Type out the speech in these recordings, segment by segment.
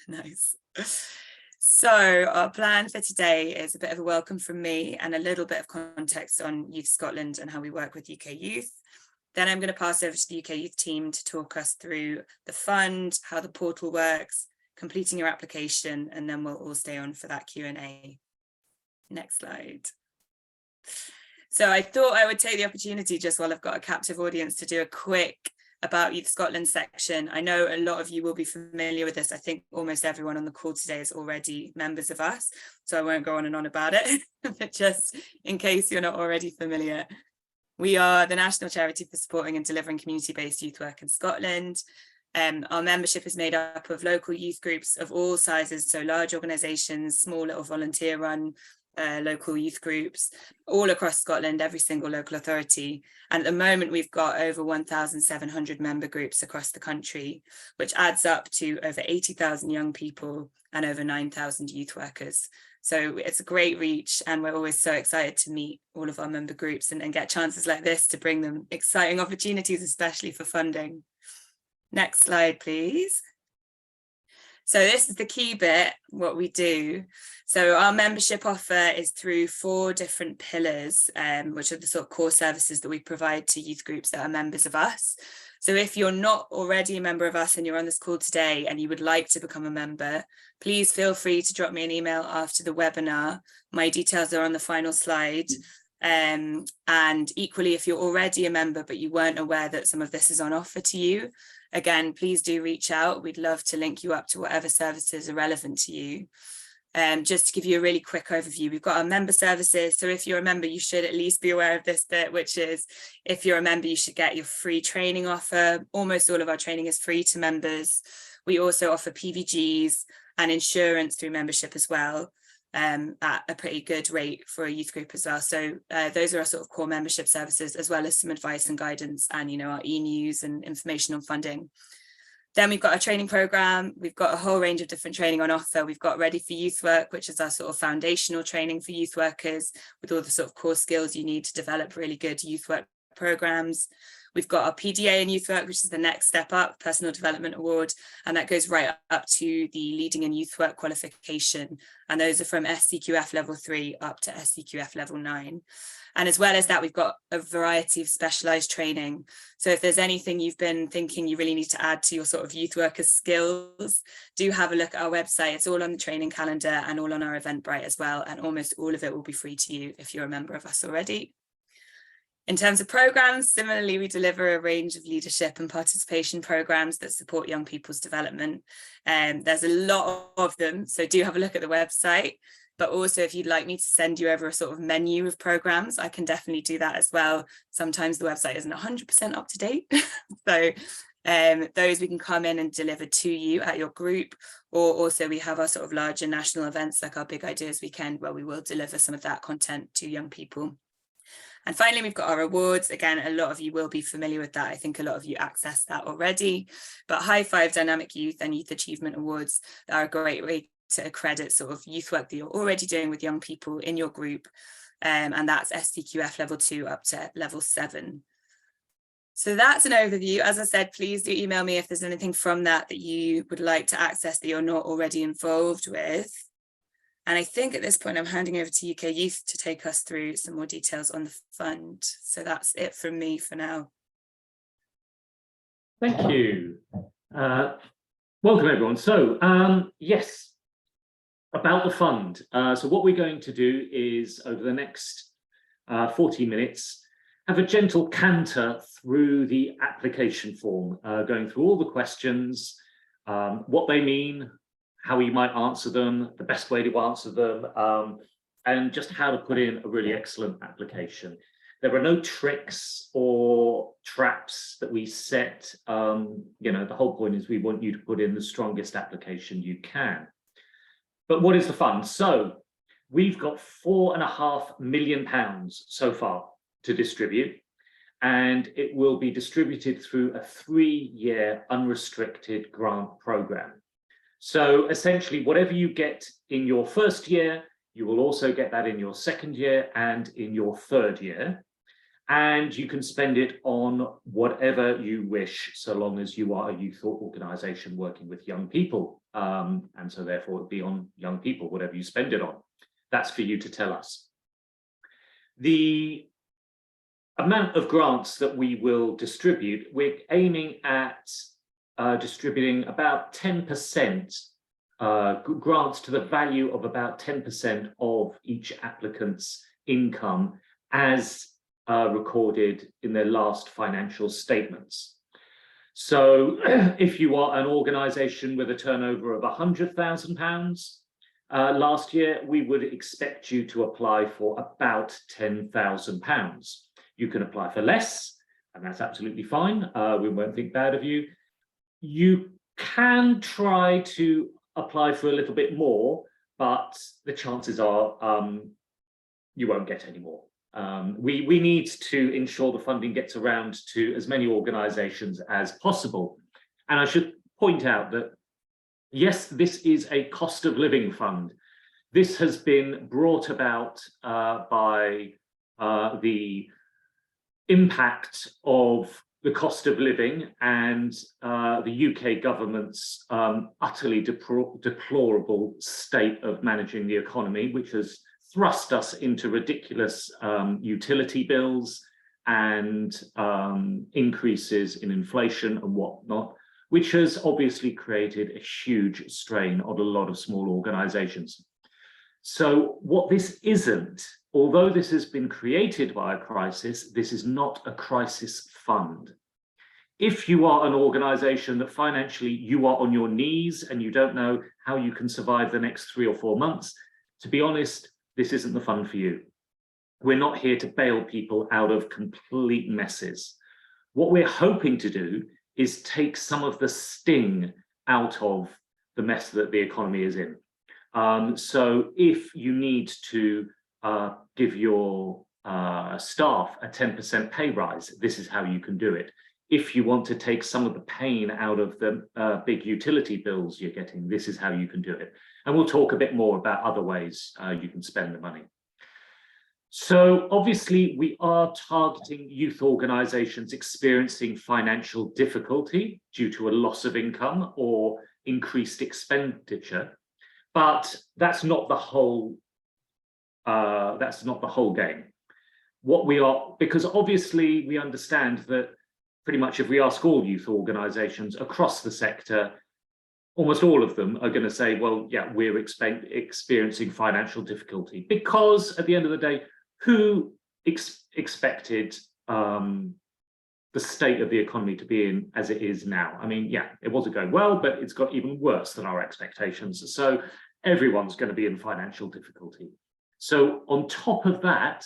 Nice. So our plan for today is a bit of a welcome from me and a little bit of context on Youth Scotland and how we work with UK youth. Then I'm going to pass over to the UK youth team to talk us through the fund, how the portal works, completing your application, and then we'll all stay on for that Q&A. Next slide. So I thought I would take the opportunity, just while I've got a captive audience, to do a quick About Youth Scotland section. I know a lot of you will be familiar with this. I think almost everyone on the call today is already members of us, so I won't go on and on about it, but just in case you're not already familiar, we are the national charity for supporting and delivering community-based youth work in Scotland. Our membership is made up of local youth groups of all sizes, so large organisations, small little volunteer-run local youth groups all across Scotland, every single local authority. And at the moment we've got over 1,700 member groups across the country, which adds up to over 80,000 young people and over 9,000 youth workers. So it's a great reach, and we're always so excited to meet all of our member groups and get chances like this to bring them exciting opportunities, especially for funding. Next slide, please. So this is the key bit, what we do. So our membership offer is through 4 different pillars, which are the sort of core services that we provide to youth groups that are members of us. So if you're not already a member of us and you're on this call today and you would like to become a member, please feel free to drop me an email after the webinar. My details are on the final slide. And equally, if you're already a member but you weren't aware that some of this is on offer to you, again, please do reach out. We'd love to link you up to whatever services are relevant to you. Just to give you a really quick overview, we've got our member services. So if you're a member, you should at least be aware of this bit, which is if you're a member, you should get your free training offer. Almost all of our training is free to members. We also offer PVGs and insurance through membership as well, at a pretty good rate for a youth group as well. So those are our sort of core membership services, as well as some advice and guidance and, you know, our e-news and information on funding. Then we've got our training program. We've got a whole range of different training on offer. We've got Ready for Youth Work, which is our sort of foundational training for youth workers with all the sort of core skills you need to develop really good youth work programs. We've got our PDA in youth work, which is the next step up, Personal Development Award, and that goes right up to the Leading in Youth Work qualification. And those are from SCQF level 3 up to SCQF level 9. And as well as that, we've got a variety of specialised training. So if there's anything you've been thinking you really need to add to your sort of youth worker skills, do have a look at our website. It's all on the training calendar and all on our Eventbrite as well. And almost all of it will be free to you if you're a member of us already. In terms of programs, similarly, we deliver a range of leadership and participation programs that support young people's development. There's a lot of them, so do have a look at the website. But also, if you'd like me to send you over a sort of menu of programs, I can definitely do that as well. Sometimes the website isn't 100% up to date. So those we can come in and deliver to you at your group. Or also we have our sort of larger national events like our Big Ideas Weekend, where we will deliver some of that content to young people. And finally, we've got our awards. Again, a lot of you will be familiar with that. I think a lot of you access that already. But High Five Dynamic Youth and Youth Achievement Awards are a great way to accredit sort of youth work that you're already doing with young people in your group. And that's SCQF level 2 up to level 7. So that's an overview. As I said, please do email me if there's anything from that that you would like to access that you're not already involved with. And I think at this point, I'm handing over to UK Youth to take us through some more details on the fund. So that's it from me for now. Thank you. Welcome, everyone. So, yes, about the fund. So what we're going to do is, over the next 40 minutes, have a gentle canter through the application form, going through all the questions, what they mean, how you might answer them, the best way to answer them, and just how to put in a really excellent application. There are no tricks or traps that we set. You know, the whole point is we want you to put in the strongest application you can. But what is the fund? So we've got £4.5 million so far to distribute, and it will be distributed through a 3-year unrestricted grant program. So essentially, whatever you get in your first year, you will also get that in your second year and in your third year. and you can spend it on whatever you wish, so long as you are a youth organisation working with young people. And so therefore it'd be on young people, whatever you spend it on. That's for you to tell us. The amount of grants that we will distribute, we're aiming at distributing about 10%, grants to the value of about 10% of each applicant's income as recorded in their last financial statements. So if you are an organisation with a turnover of £100,000 last year, we would expect you to apply for about £10,000. You can apply for less, and that's absolutely fine. We won't think bad of you. You can try to apply for a little bit more, but the chances are you won't get any more. We need to ensure the funding gets around to as many organisations as possible. And I should point out that, yes, this is a cost of living fund. This has been brought about by the impact of the cost of living and the UK government's utterly deplorable state of managing the economy, which has thrust us into ridiculous utility bills and increases in inflation and whatnot, which has obviously created a huge strain on a lot of small organisations. So what this isn't, although this has been created by a crisis, this is not a crisis fund. If you are an organisation that financially you are on your knees and you don't know how you can survive the next 3 or 4 months, to be honest, this isn't the fund for you. We're not here to bail people out of complete messes. What we're hoping to do is take some of the sting out of the mess that the economy is in. So if you need to give your staff a 10% pay rise, this is how you can do it. If you want to take some of the pain out of the big utility bills you're getting, this is how you can do it. And we'll talk a bit more about other ways you can spend the money. So obviously we are targeting youth organisations experiencing financial difficulty due to a loss of income or increased expenditure, but that's not the whole game. What we are, because obviously we understand that pretty much if we ask all youth organisations across the sector, almost all of them are going to say, well, yeah, we're experiencing financial difficulty, because at the end of the day, who expected the state of the economy to be in as it is now? I mean, yeah, it wasn't going well, but it's got even worse than our expectations. So everyone's going to be in financial difficulty. So on top of that,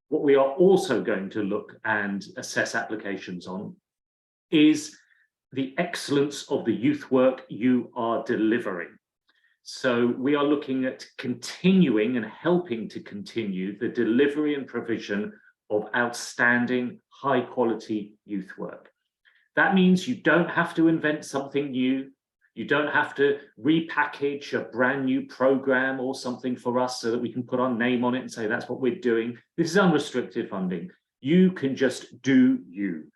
what we are also going to look and assess applications on is the excellence of the youth work you are delivering. So we are looking at continuing and helping to continue the delivery and provision of outstanding, high quality youth work. That means you don't have to invent something new. You don't have to repackage a brand new program or something for us so that we can put our name on it and say that's what we're doing. This is unrestricted funding. You can just do you.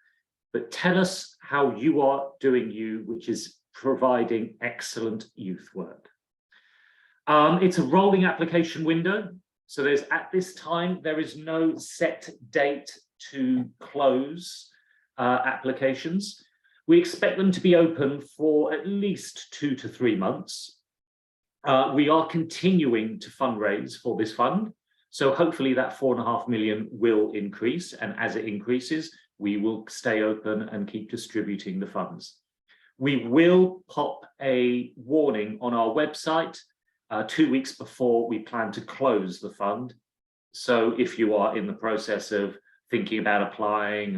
But tell us how you are doing you, which is providing excellent youth work. It's a rolling application window. So there's, at this time, there is no set date to close applications. We expect them to be open for at least 2 to 3 months. We are continuing to fundraise for this fund. So hopefully that 4.5 million will increase. And as it increases, we will stay open and keep distributing the funds. We will pop a warning on our website 2 weeks before we plan to close the fund. So if you are in the process of thinking about applying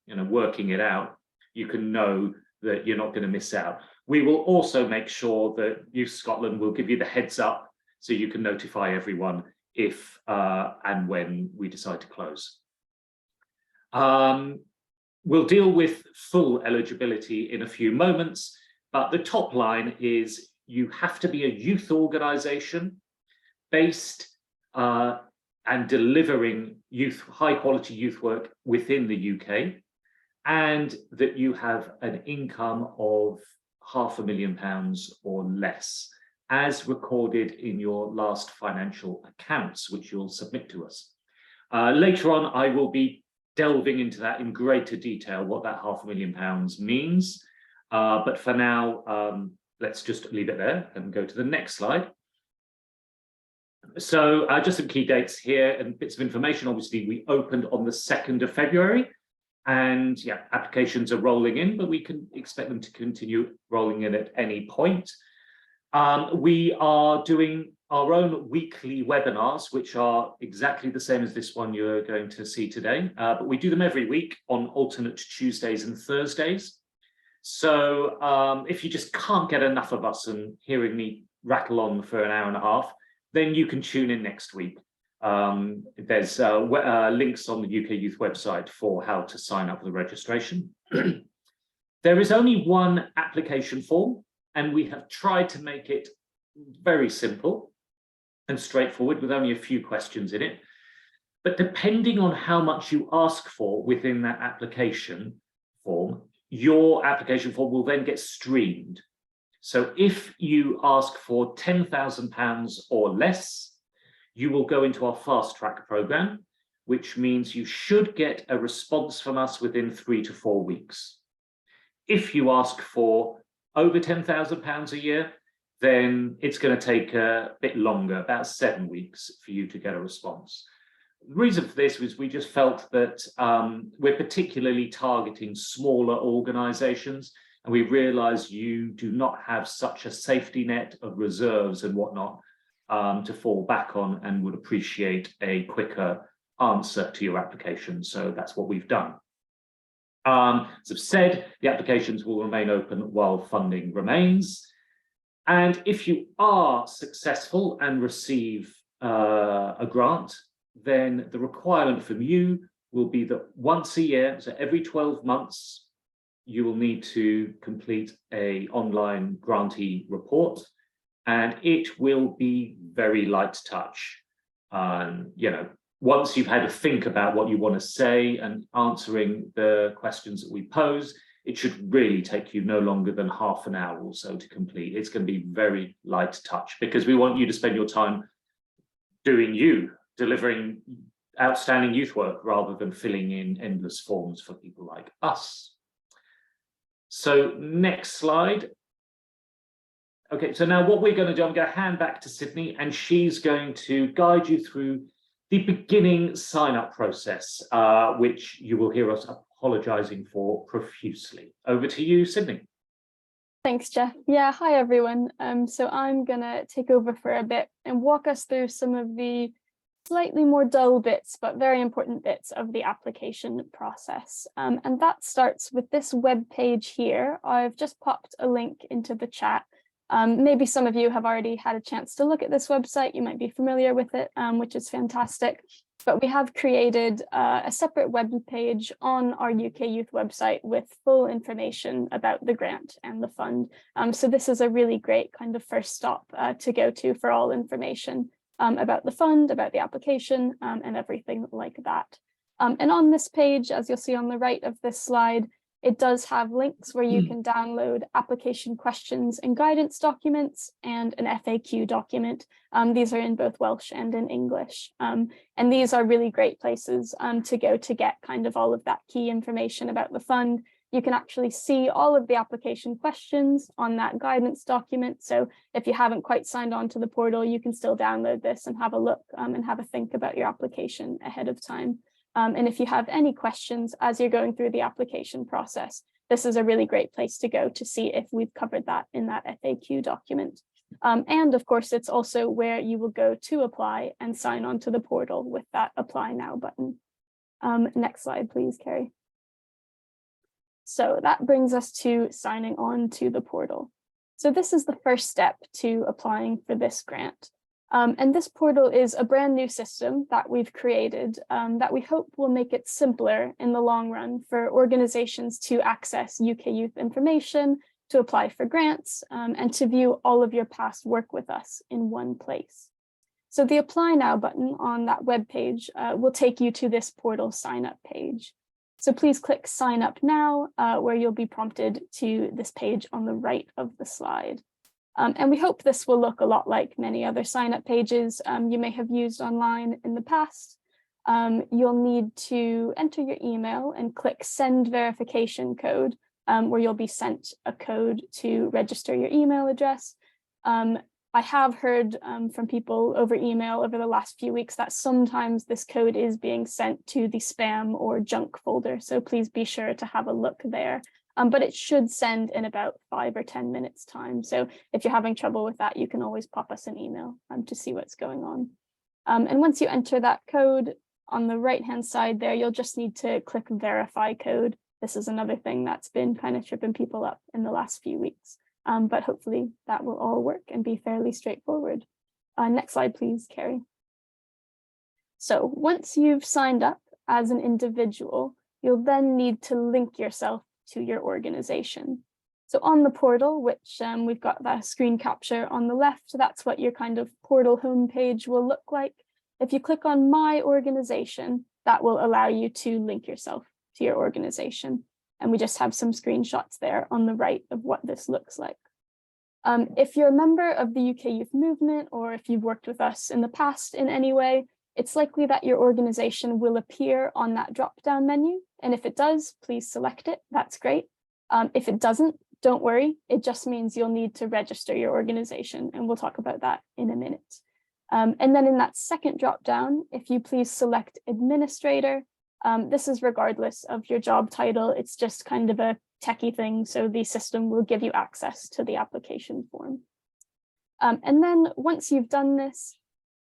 and working it out, you can know that you're not going to miss out. We will also make sure that Youth Scotland will give you the heads up so you can notify everyone if and when we decide to close. We'll deal with full eligibility in a few moments, but the top line is you have to be a youth organisation based and delivering high quality youth work within the UK, and that you have an income of £500,000 or less, as recorded in your last financial accounts, which you'll submit to us. Later on, I will be delving into that in greater detail, what that £500,000 means. But for now, let's just leave it there and go to the next slide. So just some key dates here and bits of information. Obviously, we opened on the 2nd of February. And yeah, applications are rolling in, but we can expect them to continue rolling in at any point. We are doing our own weekly webinars, which are exactly the same as this one you're going to see today, but we do them every week on alternate Tuesdays and Thursdays. So if you just can't get enough of us and hearing me rattle on for an hour and a half, then you can tune in next week. There's links on the UK Youth website for how to sign up for the registration. There is only one application form, and we have tried to make it very simple and straightforward with only a few questions in it. But depending on how much you ask for within that application form, your application form will then get streamed. So if you ask for £10,000 or less, you will go into our fast track program, which means you should get a response from us within 3 to 4 weeks. If you ask for over £10,000 a year, then it's going to take a bit longer, about 7 weeks, for you to get a response. The reason for this was we just felt that we're particularly targeting smaller organizations, and we realize you do not have such a safety net of reserves and whatnot to fall back on, and would appreciate a quicker answer to your application. So that's what we've done. As I've said, the applications will remain open while funding remains. And if you are successful and receive a grant, then the requirement from you will be that once a year, so every 12 months, you will need to complete an online grantee report, and it will be very light touch. You know, once you've had to think about what you want to say and answering the questions that we pose, it should really take you no longer than half an hour or so to complete. It's going to be very light touch, because we want you to spend your time delivering outstanding youth work rather than filling in endless forms for people like us. So next slide. Okay, so now what we're going to do, I'm going to hand back to Sydney, and she's going to guide you through the beginning sign-up process, which you will hear us apologising for profusely. Over to you, Sydney. Thanks, Jeff. Yeah, hi everyone. So I'm going to take over for a bit and walk us through some of the slightly more dull bits, but very important bits of the application process. And that starts with this web page here. I've just popped a link into the chat. Maybe some of you have already had a chance to look at this website. You might be familiar with it, which is fantastic. But we have created a separate web page on our UK Youth website with full information about the grant and the fund. So this is a really great kind of first stop to go to for all information about the fund, about the application, and everything like that. And on this page, as you'll see on the right of this slide, it does have links where you can download application questions and guidance documents and an FAQ document. These are in both Welsh and in English. And these are really great places to go to get kind of all of that key information about the fund. You can actually see all of the application questions on that guidance document. So if you haven't quite signed on to the portal, you can still download this and have a look and have a think about your application ahead of time. And if you have any questions as you're going through the application process, this is a really great place to go to see if we've covered that in that FAQ document. And of course, it's also where you will go to apply and sign on to the portal with that Apply Now button. Next slide, please, Carrie. So that brings us to signing on to the portal. So this is the first step to applying for this grant. And this portal is a brand new system that we've created that we hope will make it simpler in the long run for organizations to access UK Youth information, to apply for grants, and to view all of your past work with us in one place. So the Apply Now button on that web page will take you to this portal sign up page. So please click Sign Up Now, where you'll be prompted to this page on the right of the slide. And we hope this will look a lot like many other sign up pages you may have used online in the past. You'll need to enter your email and click Send Verification Code, where you'll be sent a code to register your email address. I have heard from people over email over the last few weeks that sometimes this code is being sent to the spam or junk folder, so please be sure to have a look there. But it should send in about 5 or 10 minutes time. So if you're having trouble with that, you can always pop us an email to see what's going on. And once you enter that code on the right-hand side there, you'll just need to click Verify Code. This is another thing that's been kind of tripping people up in the last few weeks. But hopefully that will all work and be fairly straightforward. Next slide, please, Carrie. So once you've signed up as an individual, you'll then need to link yourself to your organization. So on the portal, which we've got that screen capture on the left, that's what your kind of portal homepage will look like. If you click on My Organization, that will allow you to link yourself to your organization. And we just have some screenshots there on the right of what this looks like. If you're a member of the UK Youth Movement, or if you've worked with us in the past in any way, it's likely that your organization will appear on that drop-down menu. And if it does, please select it. That's great. If it doesn't, don't worry. It just means you'll need to register your organization, and we'll talk about that in a minute. And then in that second drop-down, if you please select Administrator, this is regardless of your job title. It's just kind of a techie thing, so the system will give you access to the application form. And then once you've done this,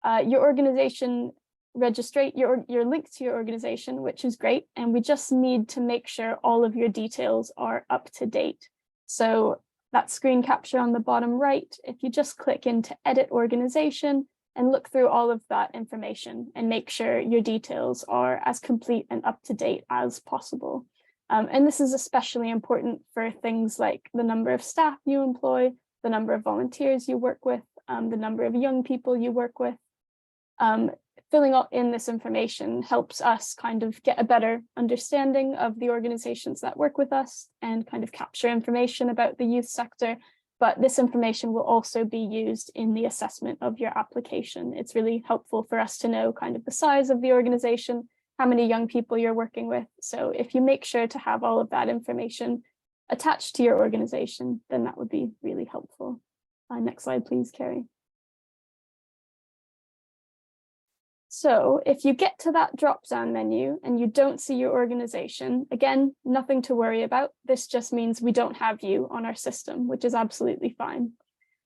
your organization you're linked to your organization, which is great, and we just need to make sure all of your details are up to date. So that screen capture on the bottom right, if you just click into Edit Organization and look through all of that information and make sure your details are as complete and up to date as possible. And this is especially important for things like the number of staff you employ, the number of volunteers you work with, the number of young people you work with. Filling in this information helps us kind of get a better understanding of the organizations that work with us and kind of capture information about the youth sector. But this information will also be used in the assessment of your application. It's really helpful for us to know kind of the size of the organization, how many young people you're working with. So if you make sure to have all of that information attached to your organization, then that would be really helpful. Next slide, please, Carrie. So if you get to that drop-down menu and you don't see your organization, again, nothing to worry about. This just means we don't have you on our system, which is absolutely fine.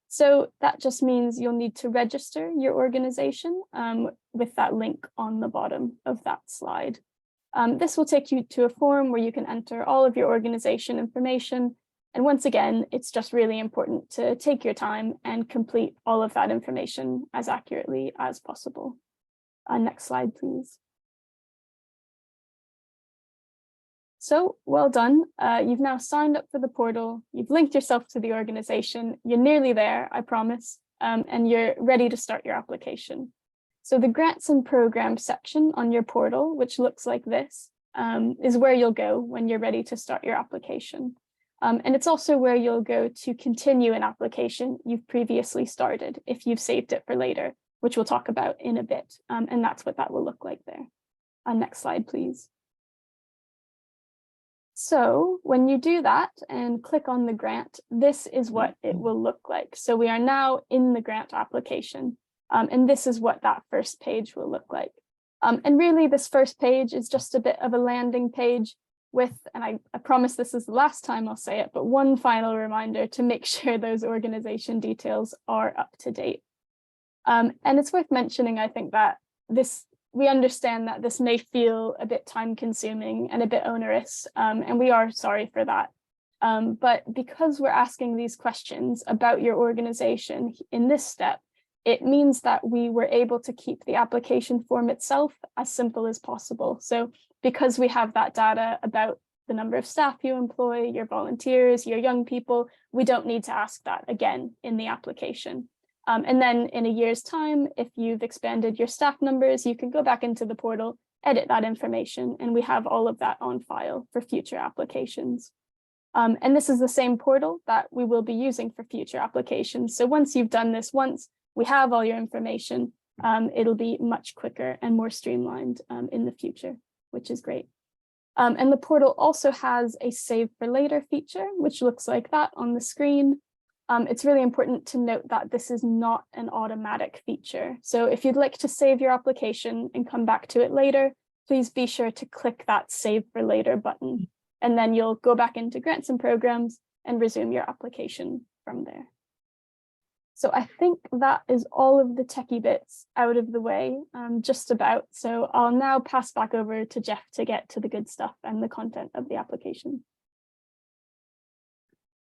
So that just means you'll need to register your organization with that link on the bottom of that slide. This will take you to a form where you can enter all of your organization information. And once again, it's just really important to take your time and complete all of that information as accurately as possible. Next slide, please. So well done. You've now signed up for the portal. You've linked yourself to the organization. You're nearly there, I promise, and you're ready to start your application. So the grants and programs section on your portal, which looks like this, is where you'll go when you're ready to start your application. And it's also where you'll go to continue an application you've previously started if you've saved it for later, which we'll talk about in a bit. And that's what that will look like there. Next slide, please. So when you do that and click on the grant, this is what it will look like. So we are now in the grant application. And this is what that first page will look like. And really, this first page is just a bit of a landing page with, and I promise this is the last time I'll say it, but one final reminder to make sure those organization details are up to date. And it's worth mentioning, I think, that we understand that this may feel a bit time consuming and a bit onerous, and we are sorry for that. But because we're asking these questions about your organization in this step, it means that we were able to keep the application form itself as simple as possible. So because we have that data about the number of staff you employ, your volunteers, your young people, we don't need to ask that again in the application. And then in a year's time, if you've expanded your staff numbers, you can go back into the portal, edit that information, and we have all of that on file for future applications. And this is the same portal that we will be using for future applications. So once you've done this once, we have all your information, it'll be much quicker and more streamlined in the future, which is great. And the portal also has a save for later feature, which looks like that on the screen. It's really important to note that this is not an automatic feature. So if you'd like to save your application and come back to it later, please be sure to click that Save for Later button. And then you'll go back into grants and programs and resume your application from there. So I think that is all of the techie bits out of the way, just about. So I'll now pass back over to Jeff to get to the good stuff and the content of the application.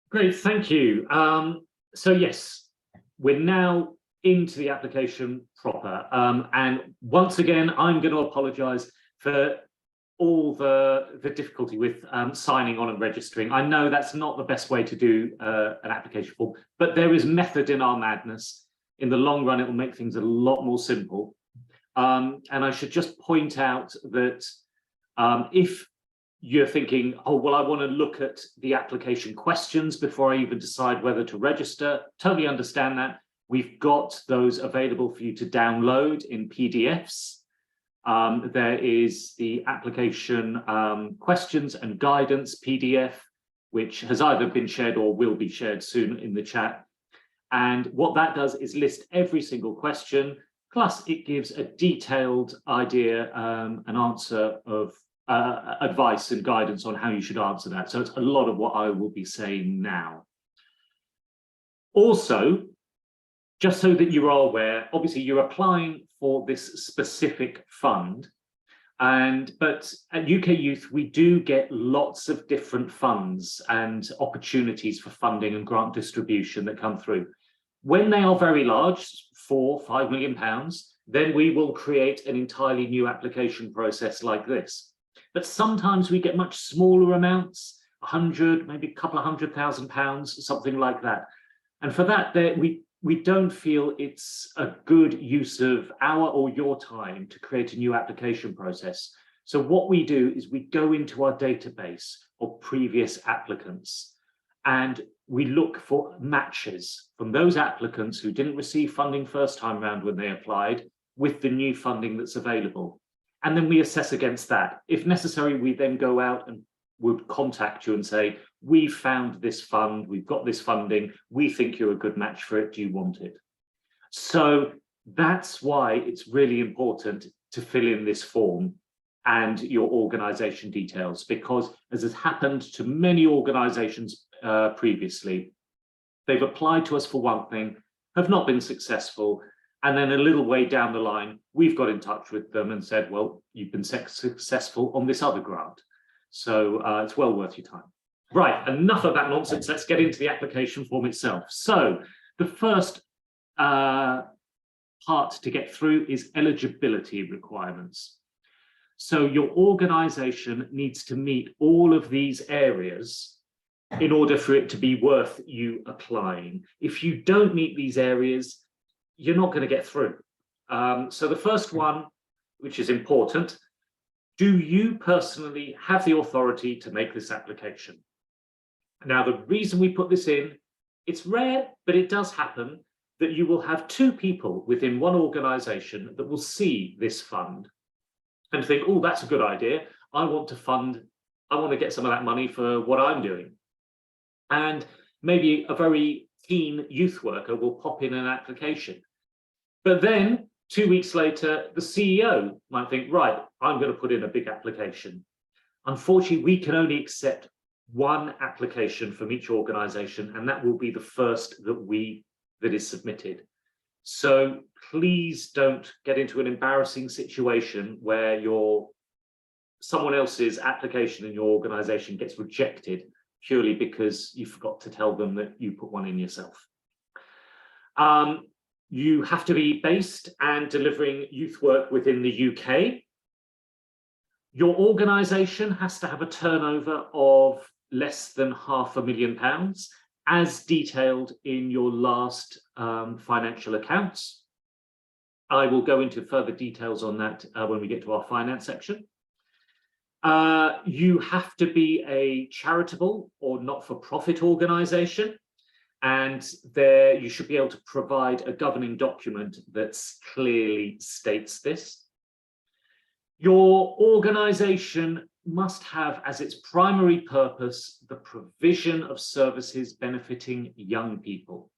Great, thank you. So yes, we're now into the application proper. And once again, I'm going to apologise for all the difficulty with signing on and registering. I know that's not the best way to do an application form, but there is method in our madness. In the long run, it will make things a lot more simple. And I should just point out that if you're thinking, oh, well, I want to look at the application questions before I even decide whether to register, totally understand that. We've got those available for you to download in PDFs. There is the application questions and guidance PDF, which has either been shared or will be shared soon in the chat. And what that does is list every single question, plus it gives a detailed idea, an answer of advice and guidance on how you should answer that. So it's a lot of what I will be saying now. Also, just so that you are aware, obviously you're applying for this specific fund, but at UK Youth we do get lots of different funds and opportunities for funding and grant distribution that come through. When they are very large, £4–5 million, then we will create an entirely new application process like this. But sometimes we get much smaller amounts, 100, maybe a couple of £100,000, something like that. And for that, we don't feel it's a good use of our or your time to create a new application process. So what we do is we go into our database of previous applicants and we look for matches from those applicants who didn't receive funding first time round when they applied with the new funding that's available. And then we assess against that. If necessary, we then go out and would contact you and say, we found this fund, we've got this funding, we think you're a good match for it, do you want it? So that's why it's really important to fill in this form and your organisation details, because as has happened to many organisations previously, they've applied to us for one thing, have not been successful, and then a little way down the line, we've got in touch with them and said, well, you've been successful on this other grant. So it's well worth your time. Right, enough of that nonsense. Let's get into the application form itself. So the first part to get through is eligibility requirements. So your organisation needs to meet all of these areas in order for it to be worth you applying. If you don't meet these areas, you're not going to get through. So the first one, which is important, do you personally have the authority to make this application? Now, the reason we put this in, it's rare, but it does happen that you will have two people within one organisation that will see this fund and think, oh, that's a good idea. I want to get some of that money for what I'm doing. And maybe a very keen youth worker will pop in an application. But then 2 weeks later, the CEO might think, right, I'm going to put in a big application. Unfortunately, we can only accept one application from each organisation, and that will be the first that is submitted. So please don't get into an embarrassing situation where someone else's application in your organisation gets rejected purely because you forgot to tell them that you put one in yourself. You have to be based and delivering youth work within the UK. Your organisation has to have a turnover of less than £500,000, as detailed in your last financial accounts. I will go into further details on that when we get to our finance section. You have to be a charitable or not-for-profit organization, and there you should be able to provide a governing document that clearly states this. Your organization must have as its primary purpose the provision of services benefiting young people.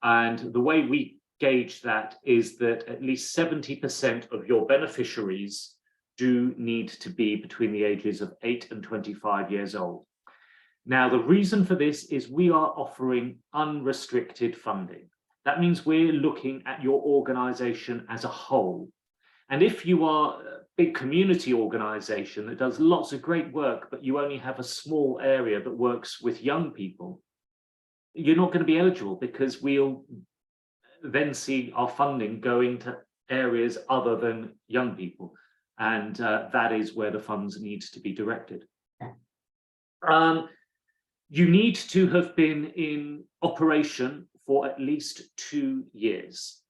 And the way we gauge that is that at least 70% of your beneficiaries do need to be between the ages of 8 and 25 years old. Now, the reason for this is we are offering unrestricted funding. That means we're looking at your organization as a whole. And if you are a big community organization that does lots of great work, but you only have a small area that works with young people, you're not going to be eligible, because we'll then see our funding going to areas other than young people. And that is where the funds need to be directed. You need to have been in operation for at least 2 years.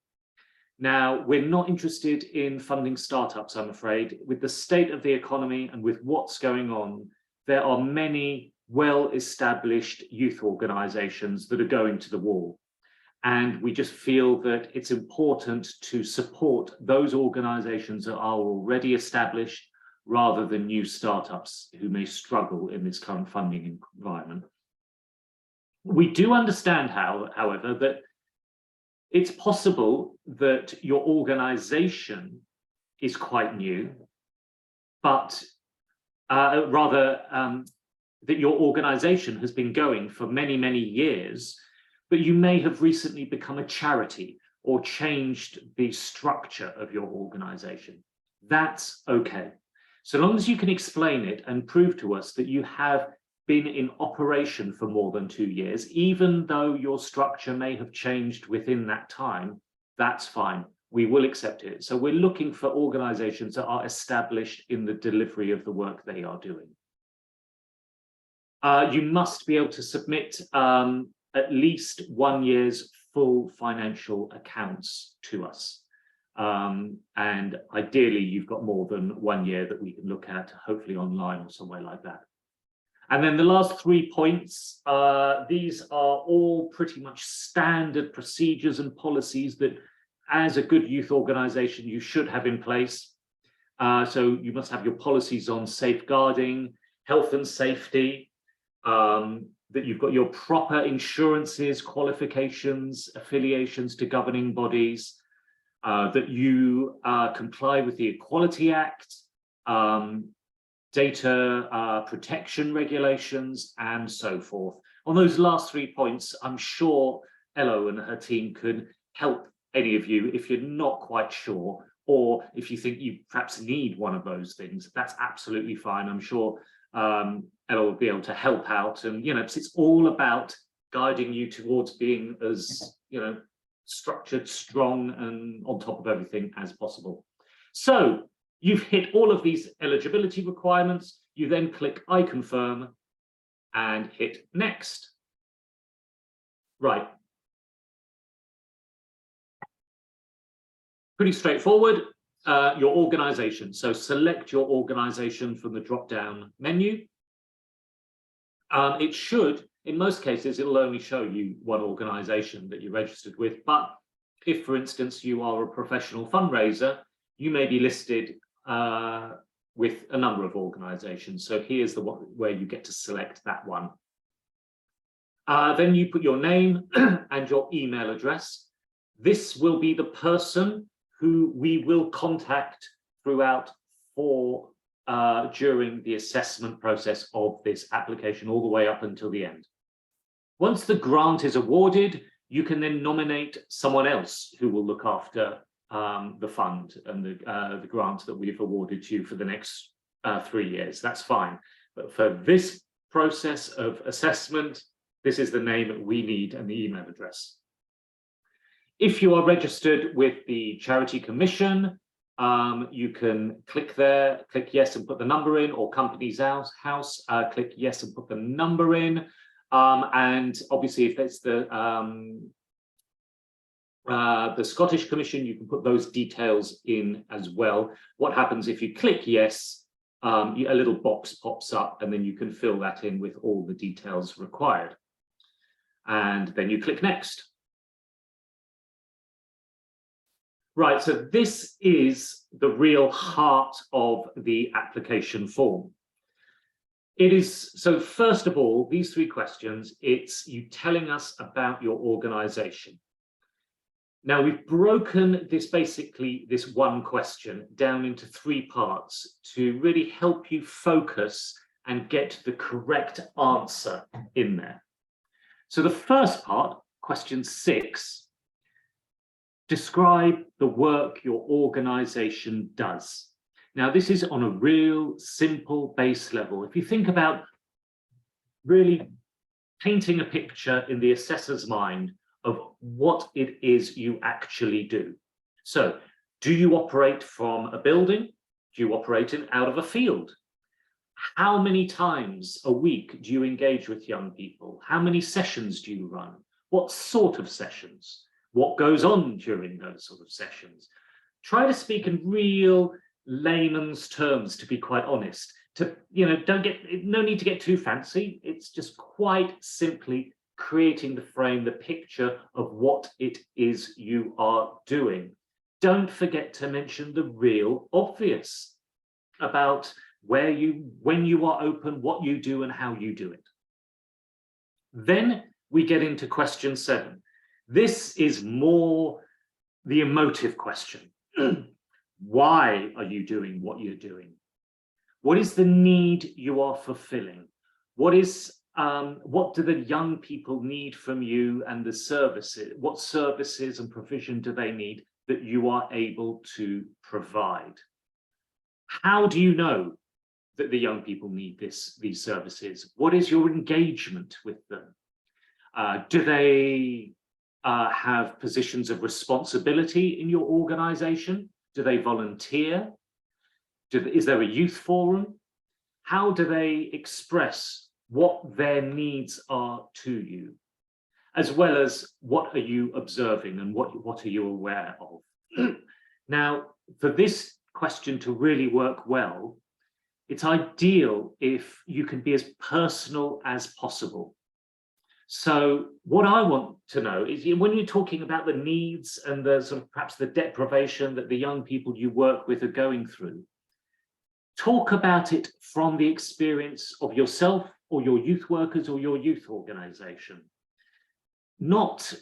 Now, we're not interested in funding startups, I'm afraid. With the state of the economy and with what's going on, there are many well-established youth organizations that are going to the wall. And we just feel that it's important to support those organizations that are already established rather than new startups who may struggle in this current funding environment. We do understand, however, that it's possible that your organization is quite new, but that your organization has been going for many, many years, but you may have recently become a charity or changed the structure of your organization. That's okay. So long as you can explain it and prove to us that you have been in operation for more than 2 years, even though your structure may have changed within that time, that's fine. We will accept it. So we're looking for organizations that are established in the delivery of the work they are doing. You must be able to submit at least 1 year's full financial accounts to us. And ideally, you've got more than 1 year that we can look at, hopefully online or somewhere like that. And then the last 3 points, these are all pretty much standard procedures and policies that, as a good youth organization, you should have in place. So you must have your policies on safeguarding, health and safety, that you've got your proper insurances, qualifications, affiliations to governing bodies, that you comply with the Equality Act, data protection regulations, and so forth. On those last 3 points, I'm sure Elo and her team could help any of you if you're not quite sure, or if you think you perhaps need one of those things. That's absolutely fine. I'm sure Elo will be able to help out, and it's all about guiding you towards being as structured, strong, and on top of everything as possible. So you've hit all of these eligibility requirements. You then click I confirm and hit next. Right. Pretty straightforward. Your organization. So select your organization from the drop-down menu. It should, in most cases, it'll only show you one organization that you're registered with. But if, for instance, you are a professional fundraiser, you may be listed with a number of organizations. So here's the one where you get to select that one. Then you put your name and your email address. This will be the person who we will contact throughout during the assessment process of this application, all the way up until the end. Once the grant is awarded, you can then nominate someone else who will look after the fund and the grant that we've awarded to you for the next 3 years. That's fine. But for this process of assessment, this is the name that we need and the email address. If you are registered with the Charity Commission, you can click there, click yes and put the number in, or Companies House, click yes and put the number in. And obviously, if it's the Scottish Commission, you can put those details in as well. What happens if you click yes, a little box pops up, and then you can fill that in with all the details required. And then you click next. Right, so this is the real heart of the application form. It is, so first of all, these 3 questions, it's you telling us about your organization. Now, we've broken this one question down into 3 parts to really help you focus and get the correct answer in there. So the first part, question 6, describe the work your organization does. Now, this is on a real simple base level. If you think about really painting a picture in the assessor's mind of what it is you actually do. So, do you operate from a building? Do you operate out of a field? How many times a week do you engage with young people? How many sessions do you run? What sort of sessions? What goes on during those sort of sessions? Try to speak in real layman's terms, to be quite honest. No need to get too fancy. It's just quite simply creating the frame, the picture of what it is you are doing. Don't forget to mention the real obvious about when you are open, what you do and how you do it. Then we get into question 7. This is more the emotive question. Why are you doing what you're doing? What is the need you are fulfilling? What do the young people need from you and the services? What services and provision do they need that you are able to provide? How do you know that the young people need these services? What is your engagement with them? Do they have positions of responsibility in your organization? Do they volunteer? Is there a youth forum? How do they express what their needs are to you? As well as what are you observing and what are you aware of? Now, for this question to really work well, it's ideal if you can be as personal as possible. So what I want to know is, when you're talking about the needs and the sort of perhaps the deprivation that the young people you work with are going through, talk about it from the experience of yourself or your youth workers or your youth organization. Not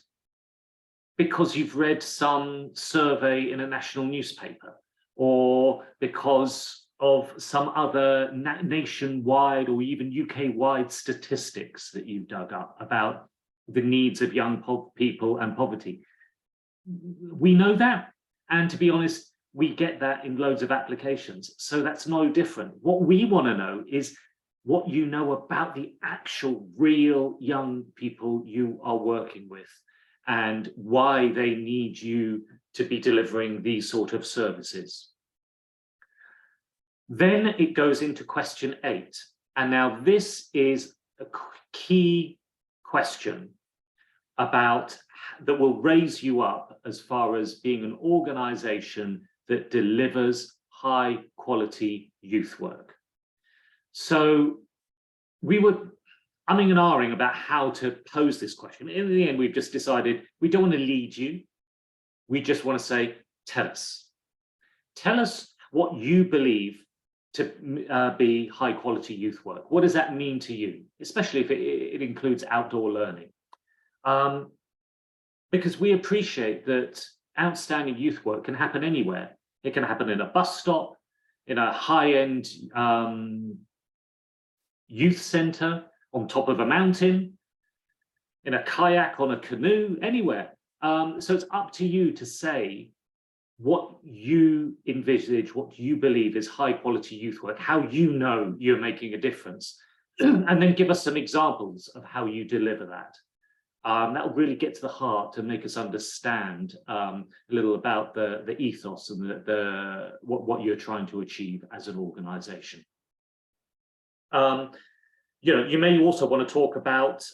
because you've read some survey in a national newspaper or because of some other nationwide or even UK-wide statistics that you've dug up about the needs of young people and poverty. We know that, and to be honest, we get that in loads of applications, so that's no different. What we want to know is what you know about the actual real young people you are working with and why they need you to be delivering these sort of services. Then it goes into question 8. And now this is a key question that will raise you up as far as being an organization that delivers high quality youth work. So we were umming and ahhing about how to pose this question. In the end, we've just decided we don't want to lead you. We just want to say, tell us. Tell us what you believe to be high quality youth work. What does that mean to you, especially if it includes outdoor learning? Because we appreciate that outstanding youth work can happen anywhere. It can happen in a bus stop, in a high-end youth center, on top of a mountain, in a kayak, on a canoe, anywhere. So it's up to you to say what you envisage, what you believe is high quality youth work, how you know you're making a difference, and then give us some examples of how you deliver that. That will really get to the heart and make us understand a little about the ethos and what you're trying to achieve as an organization. You may also want to talk about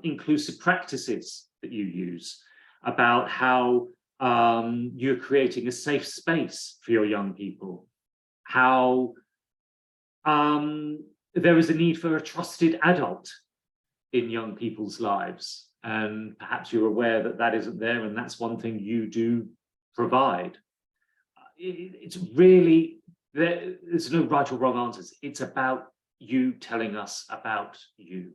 inclusive practices that you use, about how you're creating a safe space for your young people, how there is a need for a trusted adult in young people's lives, and perhaps you're aware that that isn't there, and that's one thing you do provide. It's really, there's no right or wrong answers. It's about you telling us about you.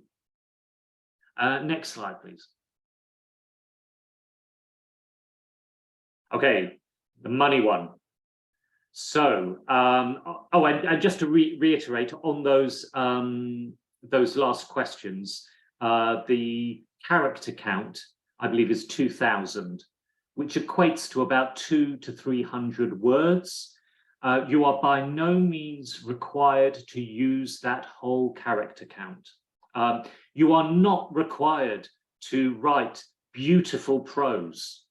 Next slide, please. Okay, the money one. So, and just to reiterate on those last questions, the character count, I believe, is 2,000, which equates to about 200 to 300 words. You are by no means required to use that whole character count. You are not required to write beautiful prose.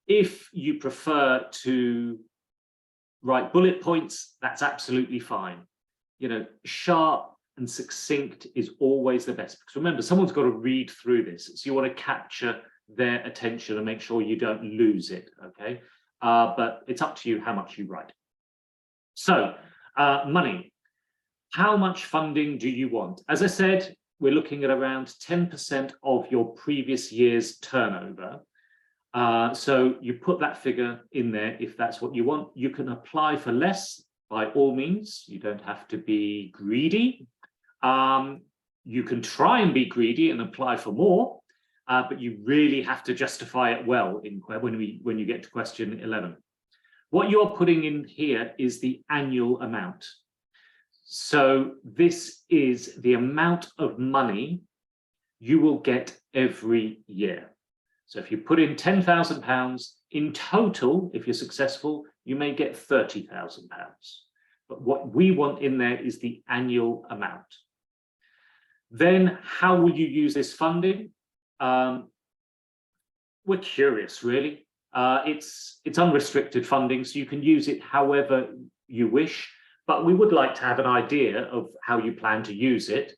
If you prefer to write bullet points, that's absolutely fine. Sharp and succinct is always the best, because remember, someone's got to read through this, so you want to capture their attention and make sure you don't lose it, okay? But it's up to you how much you write. So, money. How much funding do you want? As I said, we're looking at around 10% of your previous year's turnover. So you put that figure in there if that's what you want. You can apply for less by all means. You don't have to be greedy. You can try and be greedy and apply for more, but you really have to justify it well when you get to question 11. What you're putting in here is the annual amount. So this is the amount of money you will get every year. So if you put in £10,000 in total, if you're successful, you may get £30,000. But what we want in there is the annual amount. Then how will you use this funding? We're curious, really. It's unrestricted funding, so you can use it however you wish, but we would like to have an idea of how you plan to use it.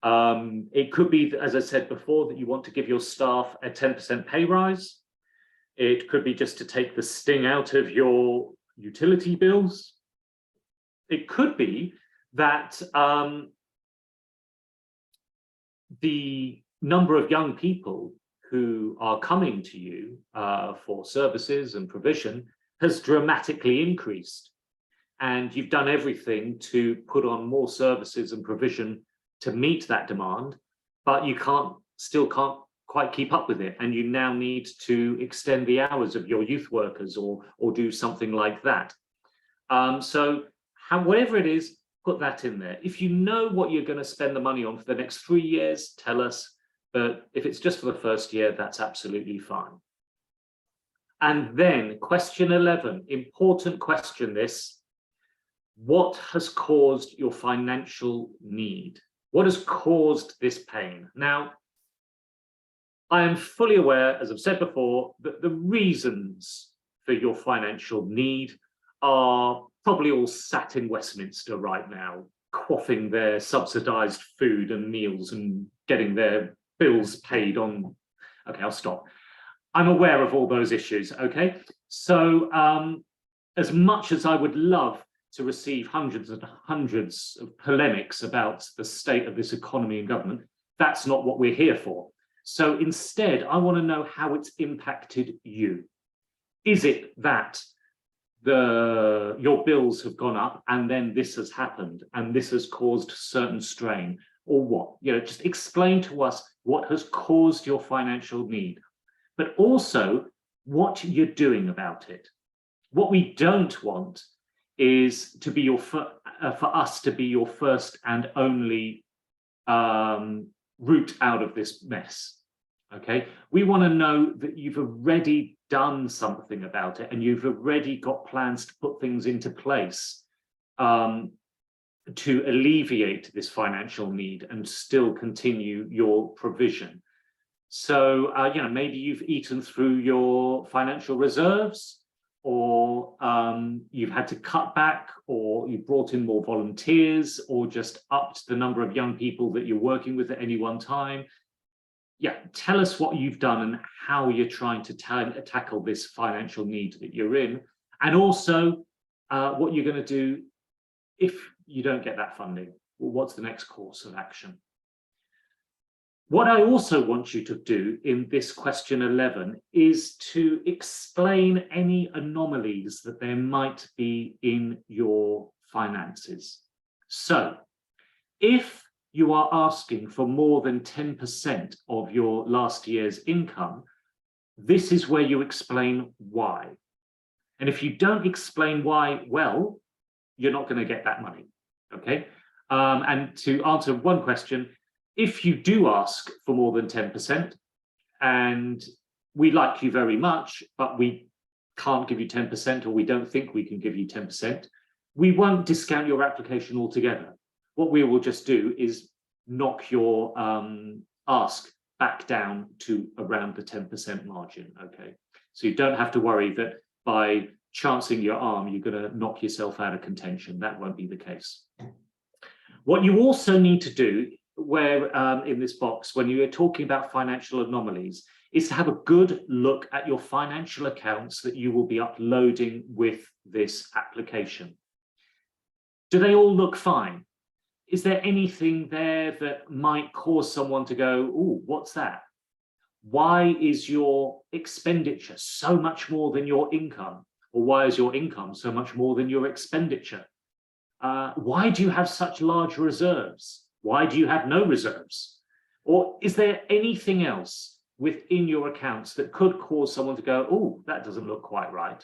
It could be, as I said before, that you want to give your staff a 10% pay rise. It could be just to take the sting out of your utility bills. It could be that the number of young people who are coming to you for services and provision has dramatically increased. And you've done everything to put on more services and provision to meet that demand, but you still can't quite keep up with it, and you now need to extend the hours of your youth workers or do something like that. So whatever it is, put that in there. If you know what you're going to spend the money on for the next 3 years, tell us, but if it's just for the first year, that's absolutely fine. And then question 11, important question this: what has caused your financial need? What has caused this pain? Now, I am fully aware, as I've said before, that the reasons for your financial need are probably all sat in Westminster right now, quaffing their subsidised food and meals and getting their bills paid on. Okay, I'll stop. I'm aware of all those issues, okay? So as much as I would love to receive hundreds and hundreds of polemics about the state of this economy and government, that's not what we're here for. So instead, I want to know how it's impacted you. Is it that your bills have gone up and then this has happened and this has caused certain strain, or what? Just explain to us what has caused your financial need, but also what you're doing about it. What we don't want is to be for us to be your first and only route out of this mess. Okay, we want to know that you've already done something about it and you've already got plans to put things into place to alleviate this financial need and still continue your provision. So maybe you've eaten through your financial reserves, or you've had to cut back, or you brought in more volunteers, or just upped the number of young people that you're working with at any one time. Yeah, tell us what you've done and how you're trying to tackle this financial need that you're in, and also what you're going to do if you don't get that funding. Well, what's the next course of action? What I also want you to do in this question 11 is to explain any anomalies that there might be in your finances. So, if you are asking for more than 10% of your last year's income, this is where you explain why. And if you don't explain why well, you're not going to get that money, okay? And to answer one question, if you do ask for more than 10%, and we like you very much, but we can't give you 10%, or we don't think we can give you 10%, we won't discount your application altogether. What we will just do is knock your ask back down to around the 10% margin, okay? So you don't have to worry that by chancing your arm, you're going to knock yourself out of contention. That won't be the case. What you also need to do, where in this box, when you are talking about financial anomalies, is to have a good look at your financial accounts that you will be uploading with this application. Do they all look fine? Is there anything there that might cause someone to go, "Oh, what's that? Why is your expenditure so much more than your income?" Or why is your income so much more than your expenditure? Why do you have such large reserves? Why do you have no reserves? Or is there anything else within your accounts that could cause someone to go, "Oh, that doesn't look quite right"?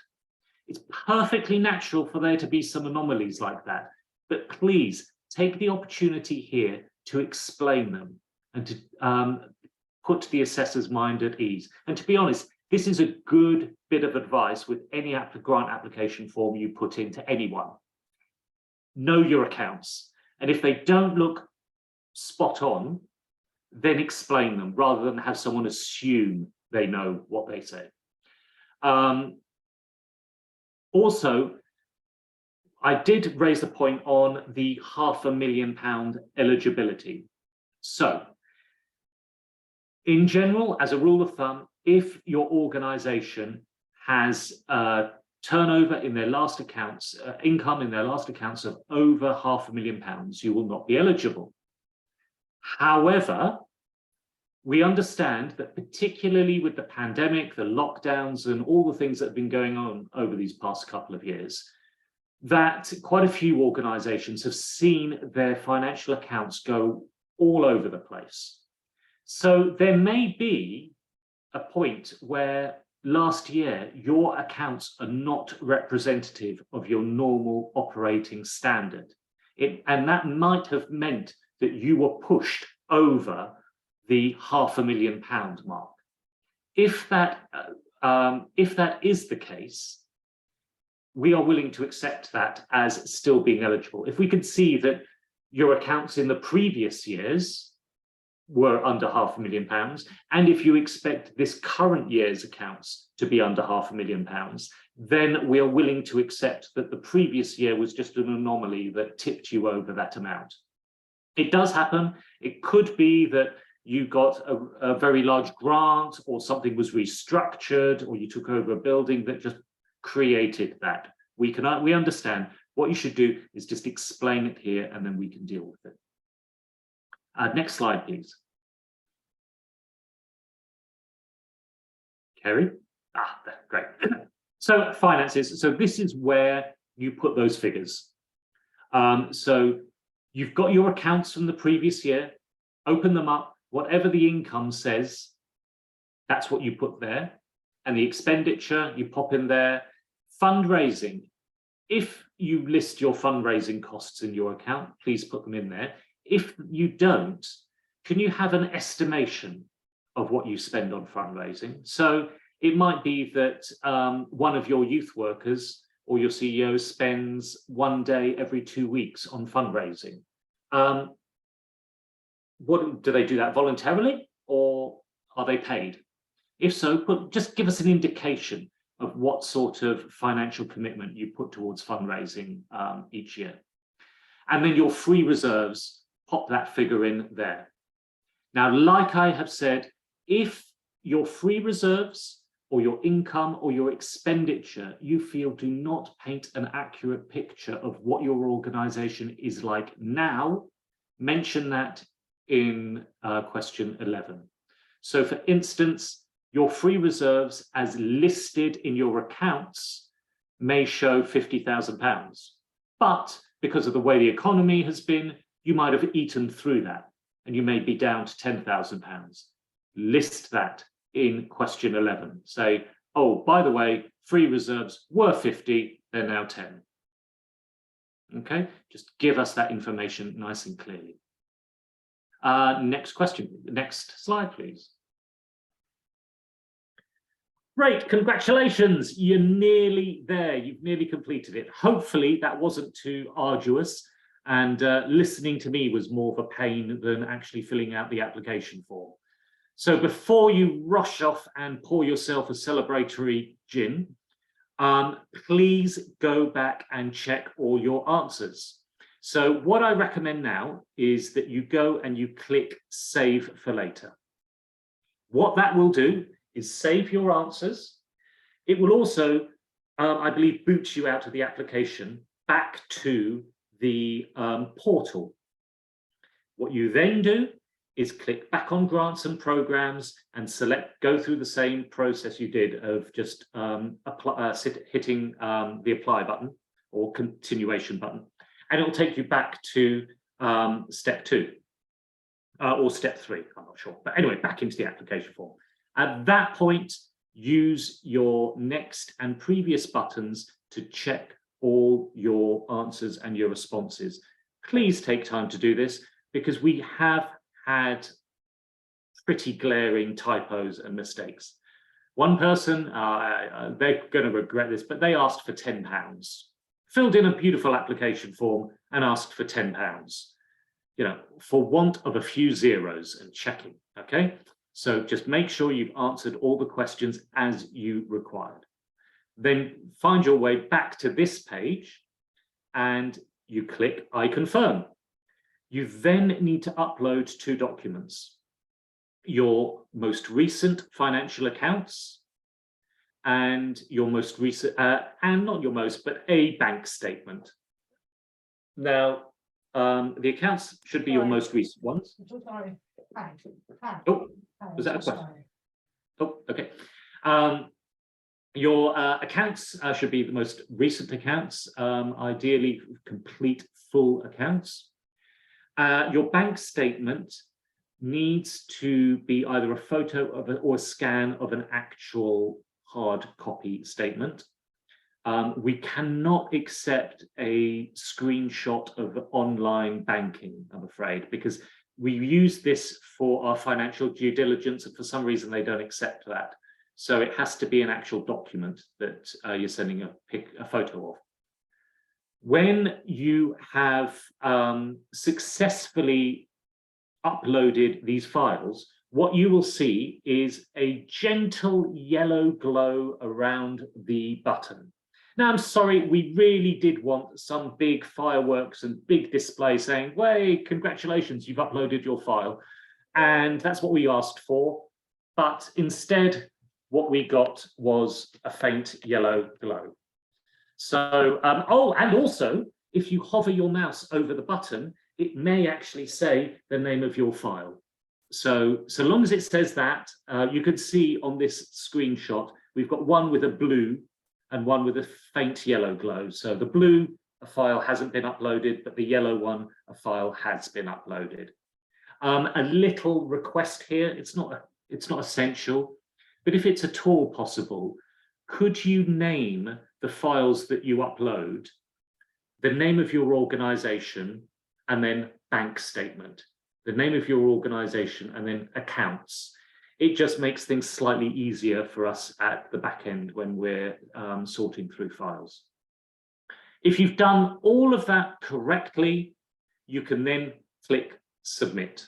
It's perfectly natural for there to be some anomalies like that, but please take the opportunity here to explain them and to put the assessor's mind at ease. And to be honest, this is a good bit of advice with any grant application form you put into anyone. Know your accounts, and if they don't look spot on, then explain them rather than have someone assume they know what they say. Also, I did raise the point on the £500,000 eligibility. So, in general, as a rule of thumb, if your organisation has turnover in their last accounts, income in their last accounts of over £500,000, you will not be eligible. However, we understand that particularly with the pandemic, the lockdowns, and all the things that have been going on over these past couple of years, that quite a few organisations have seen their financial accounts go all over the place. So there may be a point where last year your accounts are not representative of your normal operating standard. And that might have meant that you were pushed over the £500,000 mark. If that is the case, we are willing to accept that as still being eligible. If we can see that your accounts in the previous years were under £500,000, and if you expect this current year's accounts to be under £500,000, then we are willing to accept that the previous year was just an anomaly that tipped you over that amount. It does happen. It could be that you got a very large grant, or something was restructured, or you took over a building that just created that. We understand. What you should do is just explain it here, and then we can deal with it. Next slide, please. Kerry? Great. So finances. So this is where you put those figures. So you've got your accounts from the previous year. Open them up. Whatever the income says, that's what you put there. And the expenditure, you pop in there. Fundraising. If you list your fundraising costs in your account, please put them in there. If you don't, can you have an estimation of what you spend on fundraising? So it might be that one of your youth workers or your CEO spends one day every 2 weeks on fundraising. What do they do that voluntarily, or are they paid? If so, just give us an indication of what sort of financial commitment you put towards fundraising each year. And then your free reserves, pop that figure in there. Now, like I have said, if your free reserves or your income or your expenditure you feel do not paint an accurate picture of what your organization is like now, mention that in question 11. So for instance, your free reserves as listed in your accounts may show £50,000, but because of the way the economy has been, you might have eaten through that and you may be down to £10,000. List that in question 11. Say, oh, by the way, free reserves were 50, they're now 10. Okay, just give us that information nice and clearly. Next question, next slide, please. Great, congratulations, you're nearly there, you've nearly completed it. Hopefully that wasn't too arduous and listening to me was more of a pain than actually filling out the application form. So before you rush off and pour yourself a celebratory gin, please go back and check all your answers. So what I recommend now is that you go and you click Save for Later. What that will do is save your answers. It will also, I believe, boot you out of the application back to the portal. What you then do is click back on grants and programs and go through the same process you did of just hitting the apply button or continuation button. And it will take you back to step 2 or step 3, I'm not sure. But anyway, back into the application form. At that point, use your next and previous buttons to check all your answers and your responses. Please take time to do this because we have had pretty glaring typos and mistakes. One person, they're going to regret this, but they asked for £10, filled in a beautiful application form and asked for £10, you know, for want of a few zeros and checking, okay? So just make sure you've answered all the questions as you required. Then find your way back to this page and you click I confirm. You then need to upload 2 documents, your most recent financial accounts and your most recent, and not your most, but a bank statement. Now, the accounts should be your most recent ones. Oh, was that a question? Oh, okay. Your accounts should be the most recent accounts, ideally complete full accounts. Your bank statement needs to be either a photo of or a scan of an actual hard copy statement. We cannot accept a screenshot of online banking, I'm afraid, because we use this for our financial due diligence, and for some reason they don't accept that. So it has to be an actual document that you're sending a photo of. When you have successfully uploaded these files, what you will see is a gentle yellow glow around the button. Now, I'm sorry, we really did want some big fireworks and big display saying, "Way, congratulations, you've uploaded your file." And that's what we asked for. But instead, what we got was a faint yellow glow. So, oh, and also, if you hover your mouse over the button, it may actually say the name of your file. So long as it says that, you can see on this screenshot, we've got one with a blue and one with a faint yellow glow. So the blue, a file hasn't been uploaded, but the yellow one, a file has been uploaded. A little request here, it's not essential, but if it's at all possible, could you name the files that you upload, the name of your organization, and then bank statement, the name of your organization, and then accounts. It just makes things slightly easier for us at the back end when we're sorting through files. If you've done all of that correctly, you can then click Submit.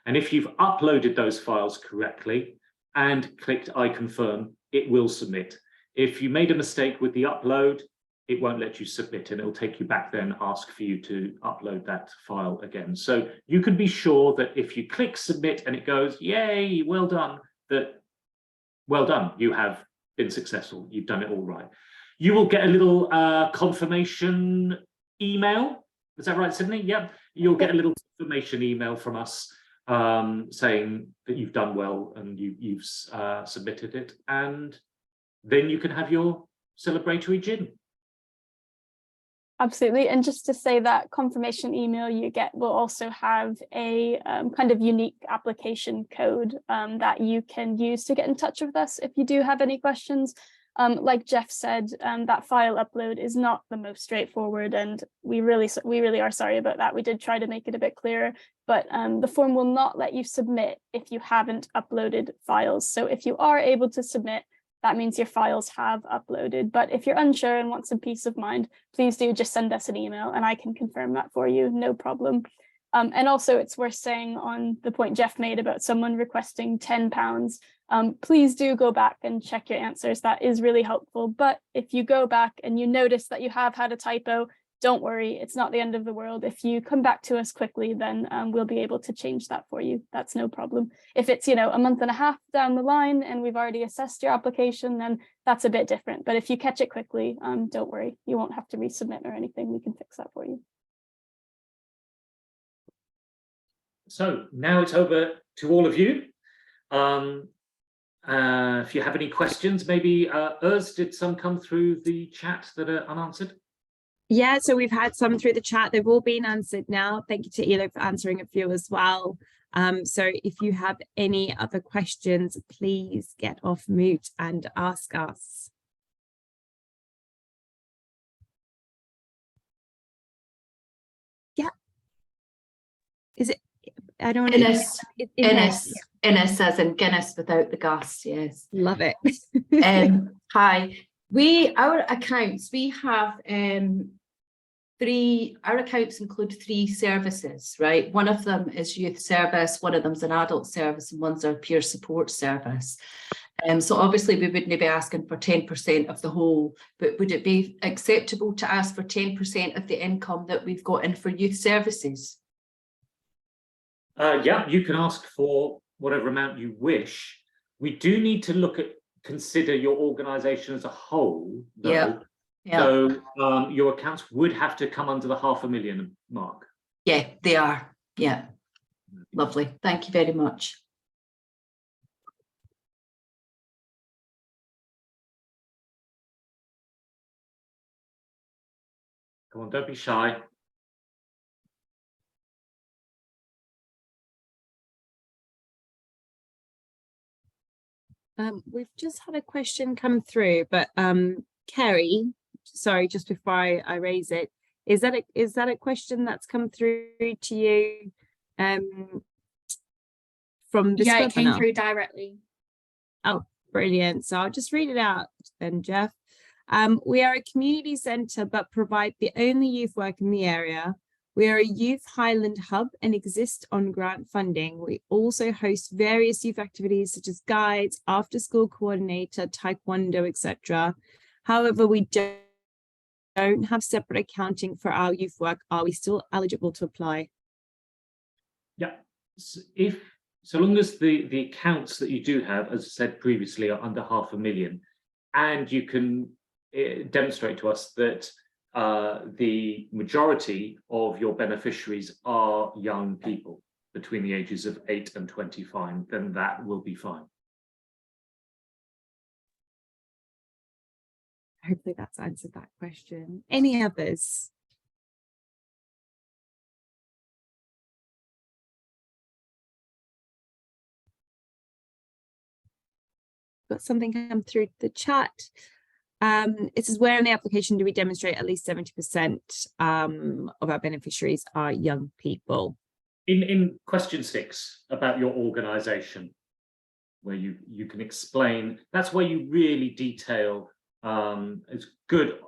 And if you've uploaded those files correctly and clicked I confirm, it will submit. If you made a mistake with the upload, it won't let you submit, and it'll take you back there and ask for you to upload that file again. So you can be sure that if you click submit and it goes, yay, well done, that well done, you have been successful, you've done it all right. You will get a little confirmation email. Is that right, Sydney? Yep. You'll get a little confirmation email from us saying that you've done well and you've submitted it, and then you can have your celebratory gin. Absolutely. And just to say that confirmation email you get will also have a kind of unique application code that you can use to get in touch with us if you do have any questions. Like Jeff said, that file upload is not the most straightforward, and we really are sorry about that. We did try to make it a bit clearer, but the form will not let you submit if you haven't uploaded files. So if you are able to submit, that means your files have uploaded. But if you're unsure and want some peace of mind, please do just send us an email and I can confirm that for you, no problem. And also it's worth saying on the point Jeff made about someone requesting £10, please do go back and check your answers. That is really helpful. But if you go back and you notice that you have had a typo, don't worry, it's not the end of the world. If you come back to us quickly, then we'll be able to change that for you. That's no problem. If it's, you know, a month and a half down the line and we've already assessed your application, then that's a bit different. But if you catch it quickly, don't worry, you won't have to resubmit or anything. We can fix that for you. So now it's over to all of you. If you have any questions, maybe did some come through the chat that are unanswered? Yeah, so we've had some through the chat. They've all been answered now. Thank you to Elo for answering a few as well. So if you have any other questions, please get off mute and ask us. Yeah. Is it? I don't want to. Innes as in Guinness without the gas. Yes, love it. Hi. Our accounts, we have our accounts include 3 services, right? One of them is youth service, one of them is an adult service, and one's our peer support service. So obviously we wouldn't be asking for 10% of the whole, but would it be acceptable to ask for 10% of the income that we've got in for youth services? Yeah, you can ask for whatever amount you wish. We do need to consider your organisation as a whole, though. Yeah. So your accounts would have to come under the £500,000 mark. Yeah, they are. Yeah, lovely. Thank you very much. Come on, don't be shy. We've just had a question come through, but Kerry, sorry, just before I raise it, is that a question that's come through to you from this webinar? Yeah, it came through directly. Oh, brilliant. So I'll just read it out then, Jeff. We are a community centre but provide the only youth work in the area. We are a youth Highland hub and exist on grant funding. We also host various youth activities such as guides, after school coordinator, taekwondo, etc. However, we don't have separate accounting for our youth work. Are we still eligible to apply? Yeah, so long as the accounts that you do have, as I said previously, are under £500,000, and you can demonstrate to us that the majority of your beneficiaries are young people between the ages of 8 and 25, then that will be fine. Hopefully that's answered that question. Any others? Got something come through the chat. It says, where in the application do we demonstrate at least 70% of our beneficiaries are young people? In question 6 about your organisation, where you can explain, that's where you really detail. It's good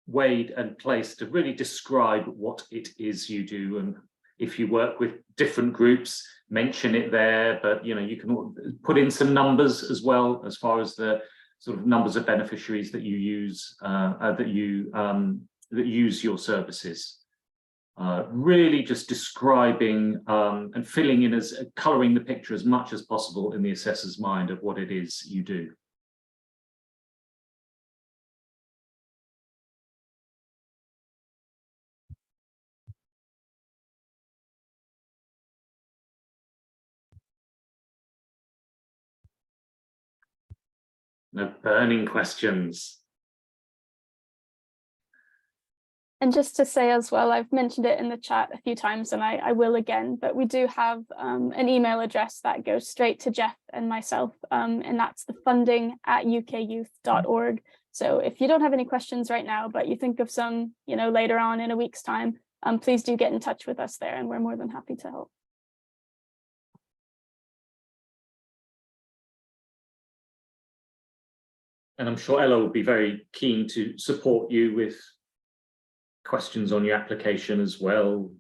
way and place to really describe what it is you do, and if you work with different groups, mention it there. But you know, you can put in some numbers as well as far as the sort of numbers of beneficiaries that you use, that use your services. Really just describing and filling in, as colouring the picture as much as possible in the assessor's mind of what it is you do. No burning questions. And just to say as well, I've mentioned it in the chat a few times and I will again, but we do have an email address that goes straight to Jeff and myself, and that's the funding@ukyouth.org. So if you don't have any questions right now, but you think of some, you know, later on in a week's time, please do get in touch with us there and we're more than happy to help. And I'm sure Ella will be very keen to support you with questions on your application as well.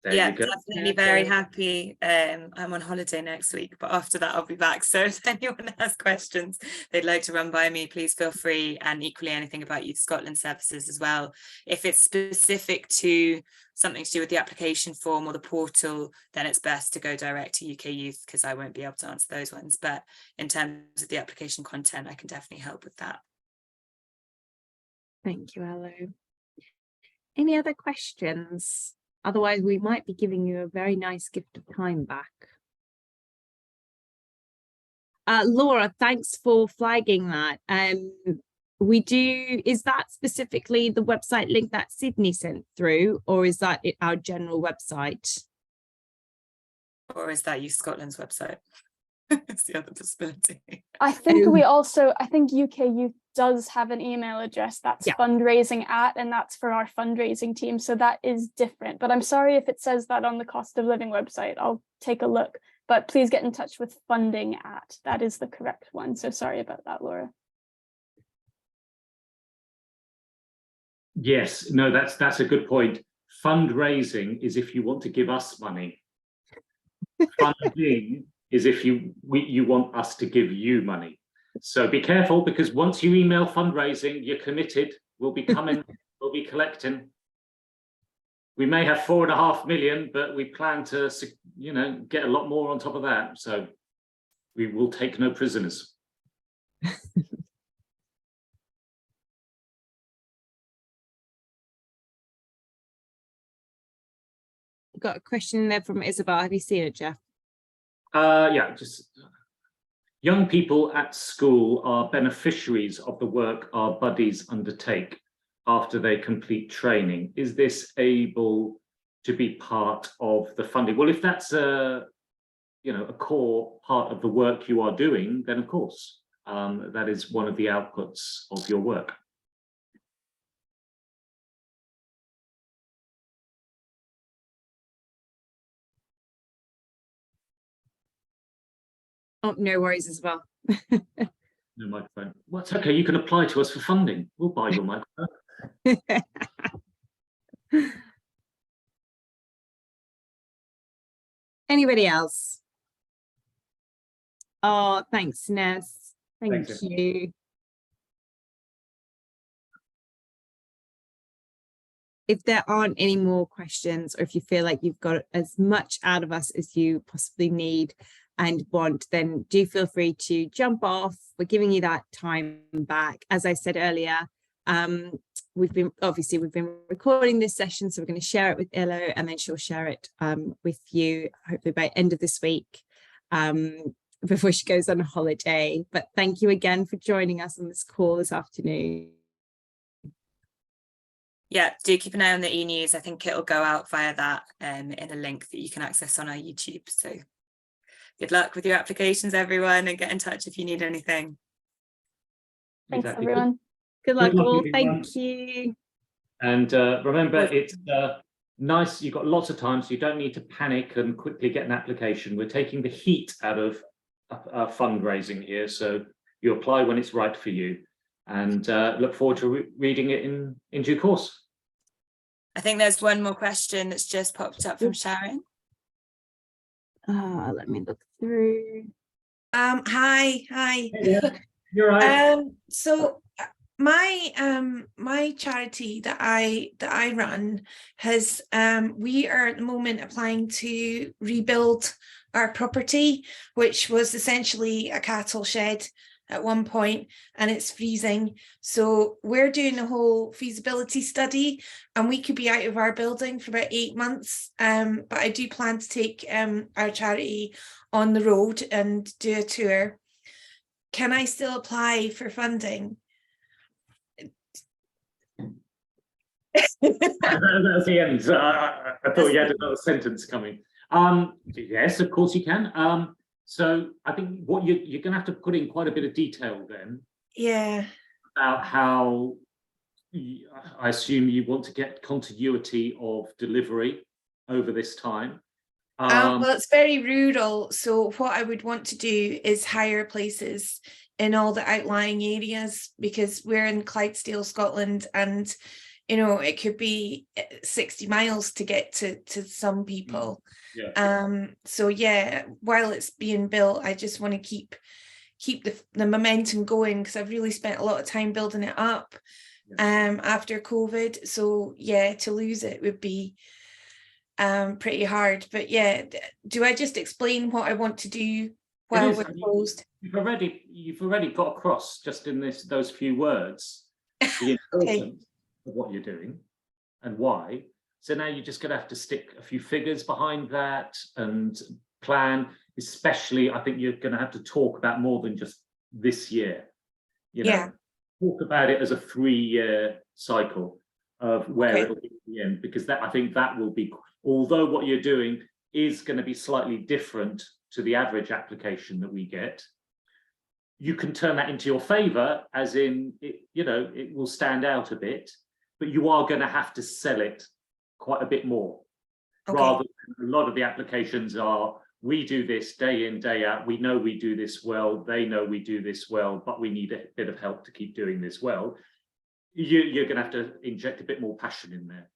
There Yeah, you go. definitely very happy. I'm on holiday next week, but after that I'll be back. So if anyone has questions they'd like to run by me, please feel free, and equally anything about Youth Scotland services as well. If it's specific to something to do with the application form or the portal, then it's best to go direct to UK Youth, because I won't be able to answer those ones. But in terms of the application content, I can definitely help with that. Thank you, Ella. Any other questions? Otherwise, we might be giving you a very nice gift of time back. Laura, thanks for flagging that. Is that specifically the website link that Sydney sent through, or is that our general website? Or is that Youth Scotland's website? It's the other possibility. I think UK Youth does have an email address that's fundraising @ and that's for our fundraising team. So that is different. But I'm sorry if it says that on the cost of living website. I'll take a look. But please get in touch with funding @. That is the correct one. So sorry about that, Laura. Yes, no, that's a good point. Fundraising is if you want to give us money. Funding is if you want us to give you money. So be careful, because once you email fundraising, you're committed. We'll be coming, we'll be collecting. We may have 4.5 million, but we plan to, you know, get a lot more on top of that. So we will take no prisoners. Got a question there from Isabel. Have you seen it, Jeff? Yeah, just young people at school are beneficiaries of the work our buddies undertake after they complete training. Is this able to be part of the funding? Well, if that's a core part of the work you are doing, then of course, that is one of the outputs of your work. Oh, no worries as well. No microphone. Well, it's okay. You can apply to us for funding. We'll buy your microphone. Anybody else? Oh, thanks, Ness. Thank you. If there aren't any more questions, or if you feel like you've got as much out of us as you possibly need and want, then do feel free to jump off. We're giving you that time back. As I said earlier, we've been recording this session, so we're going to share it with Illo, and then she'll share it with you hopefully by end of this week, before she goes on a holiday. But thank you again for joining us on this call this afternoon. Yeah, do keep an eye on the e-news. I think it'll go out via that in a link that you can access on our YouTube. So good luck with your applications, everyone, and get in touch if you need anything. Thanks, everyone. Good luck all. Everyone. Thank you. And remember, it's nice. You've got lots of time, so you don't need to panic and quickly get an application. We're taking the heat out of fundraising here, so you apply when it's right for you. And look forward to reading it in due course. I think there's one more question that's just popped up from Sharon. Let me look through. Hi. Hey there. You're right. So my charity that I run has we are at the moment applying to rebuild our property, which was essentially a cattle shed at one point, and it's freezing. So we're doing a whole feasibility study, and we could be out of our building for about 8 months. But I do plan to take our charity on the road and do a tour. Can I still apply for funding? That's the end. I thought you had another sentence coming. Yes, of course you can. So I think what you're going to have to put in quite a bit of detail then. Yeah. About how I assume you want to get continuity of delivery over this time. Well, it's very rural, so what I would want to do is hire places in all the outlying areas, because we're in Clydesdale, Scotland, and it could be 60 miles to get to some people. Yeah. So yeah, while it's being built, I just want to keep the momentum going, because I've really spent a lot of time building it up after COVID. So yeah, to lose it would be pretty hard. But yeah, do I just explain what I want to do while we're closed? You've already got across, just in those few words, the importance of what you're doing and why. So now you're just going to have to stick a few figures behind that and plan. Especially, I think you're going to have to talk about more than just this year. Talk about it as a 3-year cycle of where it'll be at the end, because I think that will be, although what you're doing is going to be slightly different to the average application that we get, you can turn that into your favor, as in it will stand out a bit, but you are going to have to sell it quite a bit more. Rather than a lot of the applications are, we do this day in, day out, we know we do this well, they know we do this well, but we need a bit of help to keep doing this well. You're going to have to inject a bit more passion in there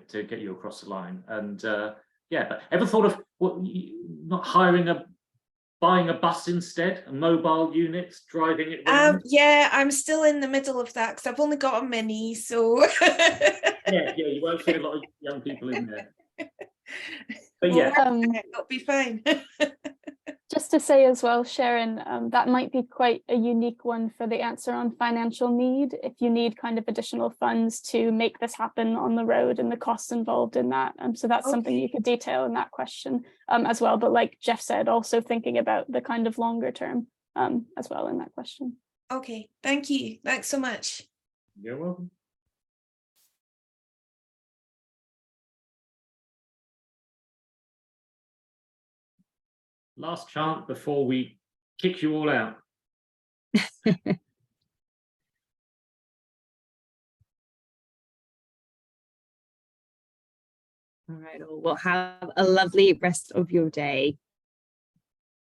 to get you across the line. And but ever thought of not buying a bus instead, a mobile unit, driving it around? Yeah, I'm still in the middle of that, because I've only got a mini, so yeah, you won't see a lot of young people in there. But well, it'll be fine. Just to say as well, Sharon, that might be quite a unique one for the answer on financial need, if you need kind of additional funds to make this happen on the road and the costs involved in that. So that's something you could detail in that question as well. But like Jeff said, also thinking about the kind of longer term as well in that question. Okay, thank you. Thanks so much. You're welcome. Last chance before we kick you all out. All right, well, have a lovely rest of your day.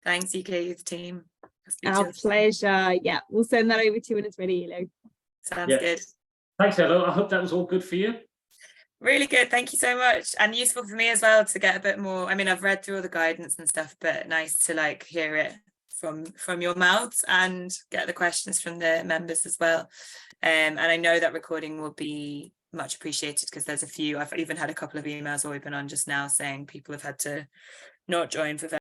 Thanks, UK Youth Team. Our pleasure. Yeah, we'll send that over to you when it's ready, Elo. Sounds good. Thanks, Elo. I hope that was all good for you. Really good, thank you so much, and useful for me as well to get a bit more. I mean, I've read through all the guidance and stuff, but nice to hear it from your mouths and get the questions from the members as well. And I know that recording will be much appreciated, because there's a few, I've even had a couple of emails while we've been on just now saying people have had to not join for